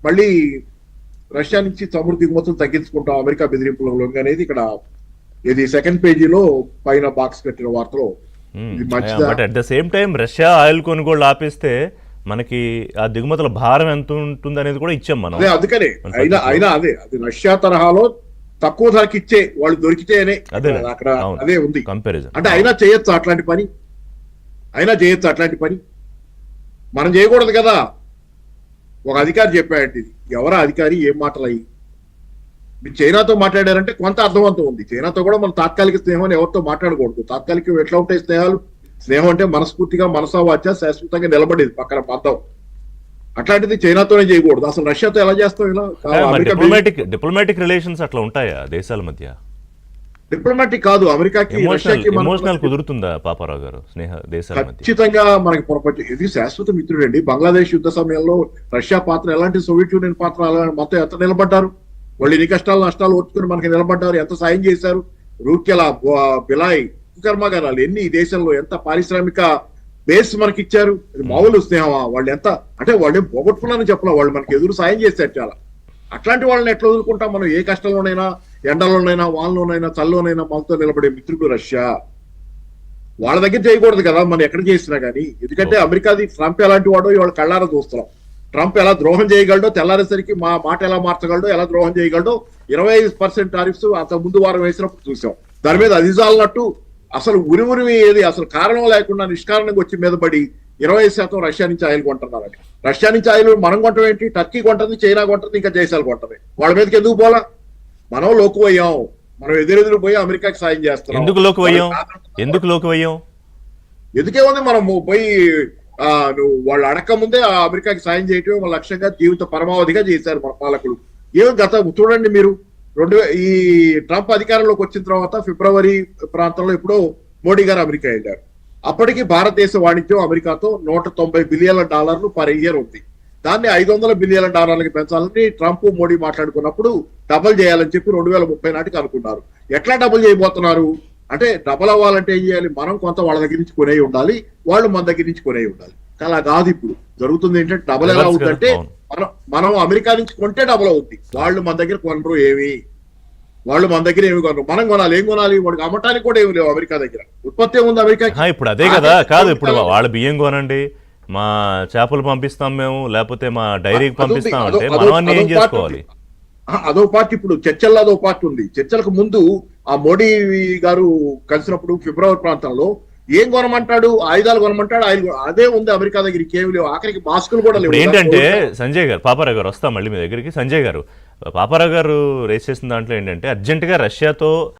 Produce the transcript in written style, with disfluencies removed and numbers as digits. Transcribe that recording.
మళ్ళీ రష్యా నుంచి చమురు దిగుమతులు తగ్గించుకుంటాం అమెరికా బెదిరింపుల అనేది ఇక్కడ ఇది సెకండ్ పేజీలో పైన బాక్స్ కట్టిన వార్తలో. But at the same time Russia oil కొనుగోళ్ళు ఆపేస్తే మనకి ఆ దిగుమతుల భారం ఎంత ఉంటుంది అనేది కూడా ఇచ్చాం మనం. అందుకనే అయినా అదే అది రష్యా తరహాలో తక్కువ ధరకి ఇచ్చే వాళ్ళు దొరికితేనే అక్కడ అదే ఉంది కంపారిజన్. అంటే అయినా చేయొచ్చు అట్లాంటి పని, మనం చేయకూడదు కదా. ఒక అధికారి చెప్పాడు, ఎవరా అధికారి ఏం మాటలు అయ్యి మీరు చైనాతో మాట్లాడారంటే కొంత అర్థవంతం ఉంది. చైనాతో కూడా మనం తాత్కాలిక స్నేహం అని ఎవరితో మాట్లాడకూడదు. తాత్కాలిక ఎట్లా ఉంటాయి స్నేహాలు? స్నేహం అంటే మనస్ఫూర్తిగా మనసా వాచ శాశ్వతంగా నిలబడేది పక్కన బంధం. అట్లాంటిది చైనాతోనే చేయకూడదు. అసలు రష్యాతో ఎలా చేస్తాం? ఇలా డిప్లొమాటిక్ రిలేషన్స్ అట్లా ఉంటాయా దేశాల మధ్య? డిప్లొమాటిక్ కాదు, అమెరికాకి ఎమోషనల్ కుదురుతుందా పాపారావు గారు స్నేహ దేశాల మధ్య? ఖచ్చితంగా మనకి పొరపాటు. ఇది శాశ్వత మిత్రుడండి. బంగ్లాదేశ్ యుద్ధ సమయంలో రష్యా పాత్ర ఎలాంటి, సోవియట్ యూనియన్ పాత్ర మొత్తం ఎంత నిలబడ్డారు వాళ్ళు, ఎన్ని కష్టాలు నష్టాలు ఓర్చుకుని మనకి నిలబడ్డారు, ఎంత సాయం చేశారు. రూర్కెలా, బిలాయ్ కర్మాగారాలు ఎన్ని ఈ దేశంలో ఎంత పారిశ్రామిక బేస్ మనకి ఇచ్చారు. మామూలు స్నేహమా? వాళ్ళు ఎంత అంటే వాళ్ళు పోగొట్టుకున్నారని చెప్పాల, వాళ్ళు మనకి ఎదురు సాయం చేశారు చాలా. అట్లాంటి వాళ్ళని ఎట్లా వదులుకుంటాం మనం? ఏ కష్టంలోనైనా, ఎండలోనైనా, వానలోనైనా, చల్లోనైనా మనతో నిలబడే మిత్రుడు రష్యా. వాళ్ళ దగ్గర చేయకూడదు కదా మనం ఎక్కడ చేసినా కానీ. ఎందుకంటే అమెరికాది ట్రంప్ ఎలాంటి వాడో ఇవాళ కళ్ళారా చూస్తున్నాం. ట్రంప్ ఎలా ద్రోహం చేయగలడో, తెల్లారేసరికి మా మాట ఎలా మార్చగలడో, ఎలా ద్రోహం చేయగలడో. 25% టారిఫ్స్ అంత ముందు వారం వేసినప్పుడు చూసాం. దాని మీద అది చాలన్నట్టు అసలు ఉరిమి ఏది అసలు కారణం లేకుండా నిష్కారణంగా వచ్చి మీద పడి 20% రష్యా నుంచి ఆయిల్ కొంటున్నారని. రష్యా నుంచి ఆయిల్ మనం కొంటాం ఏంటి? టర్కీ కొంటుంది, చైనా కొంటుంది, ఇంకా దేశాలు కొంటది. వాళ్ళ మీదకి ఎందుకు పోలా? మనం లోకువయ్యాం. మనం ఎదురెదురు పోయి అమెరికాకి సాయం చేస్తున్నాం. ఎందుకు లోకువయ్యాం? ఎందుకేముంది, మనం పోయి నువ్వు వాళ్ళు అడక్క ముందే అమెరికాకి సాయం చేయటమే మన లక్ష్యంగా, జీవిత పరమావధిగా చేశారు మన పాలకులు. చూడండి మీరు, ఈ ట్రంప్ అధికారంలోకి వచ్చిన తర్వాత ఫిబ్రవరి ప్రాంతంలో ఎప్పుడో మోడీ గారు అమెరికా వెళ్ళారు. అప్పటికి భారతదేశ వాణిజ్యం అమెరికాతో $190 బిలియన్ పర్ ఇయర్ ఉంది. దాన్ని $500 బిలియన్ పెంచాలని ట్రంప్ మోడీ మాట్లాడుకున్నప్పుడు డబుల్ చేయాలని చెప్పి 2030 నాటికి అనుకున్నారు. ఎట్లా డబుల్ చేయబోతున్నారు అంటే, డబుల్ అవ్వాలంటే ఏం చేయాలి? మనం కొంత వాళ్ళ దగ్గర నుంచి కొనే ఉండాలి, వాళ్ళు మన దగ్గర నుంచి కొనే ఉండాలి. అలా కాదు ఇప్పుడు జరుగుతుంది. ఏంటంటే డబుల్ ఎలా అవుతుందంటే, మనం అమెరికా నుంచి కొంటే డబుల్ అవుద్ది, వాళ్ళు మన దగ్గర కొనరు. వాళ్ళు మన దగ్గర ఏమి కొనరు, మనం కొనాలి. ఏం కొనాలి? వాడికి అమ్మటానికి కూడా ఏమి లేవు అమెరికా దగ్గర. ఉత్పత్తి ఏముంది అమెరికా? ఇప్పుడు అదే కదా. కాదు, ఇప్పుడు వాళ్ళ బియ్యం కొనండి, మా చేపలు పంపిస్తాం మేము, లేకపోతే మా డైరీకి పంపిస్తాం అంటే మనం అన్ని ఏం చేసుకోవాలి? అదో పార్టీ. ఇప్పుడు చర్చల్లో అదో పార్టీ ఉంది. చర్చలకు ముందు ఆ మోడీ గారు కలిసినప్పుడు ఫిబ్రవరి ప్రాంతంలో ఏం కొనమంటాడు? ఆయుధాలు కొనమంటాడు. అదే ఉంది అమెరికా దగ్గర, ఏమి లేవు. ఆఖరికి మాస్కులు కూడా లేవు. ఏంటంటే సంజయ్ గారు, పాపారావు గారు వస్తాం మళ్ళీ మీ దగ్గరికి. సంజయ్ గారు, పాపారావు గారు రేస్ చేసిన దాంట్లో ఏంటంటే అర్జెంటుగా రష్యాతో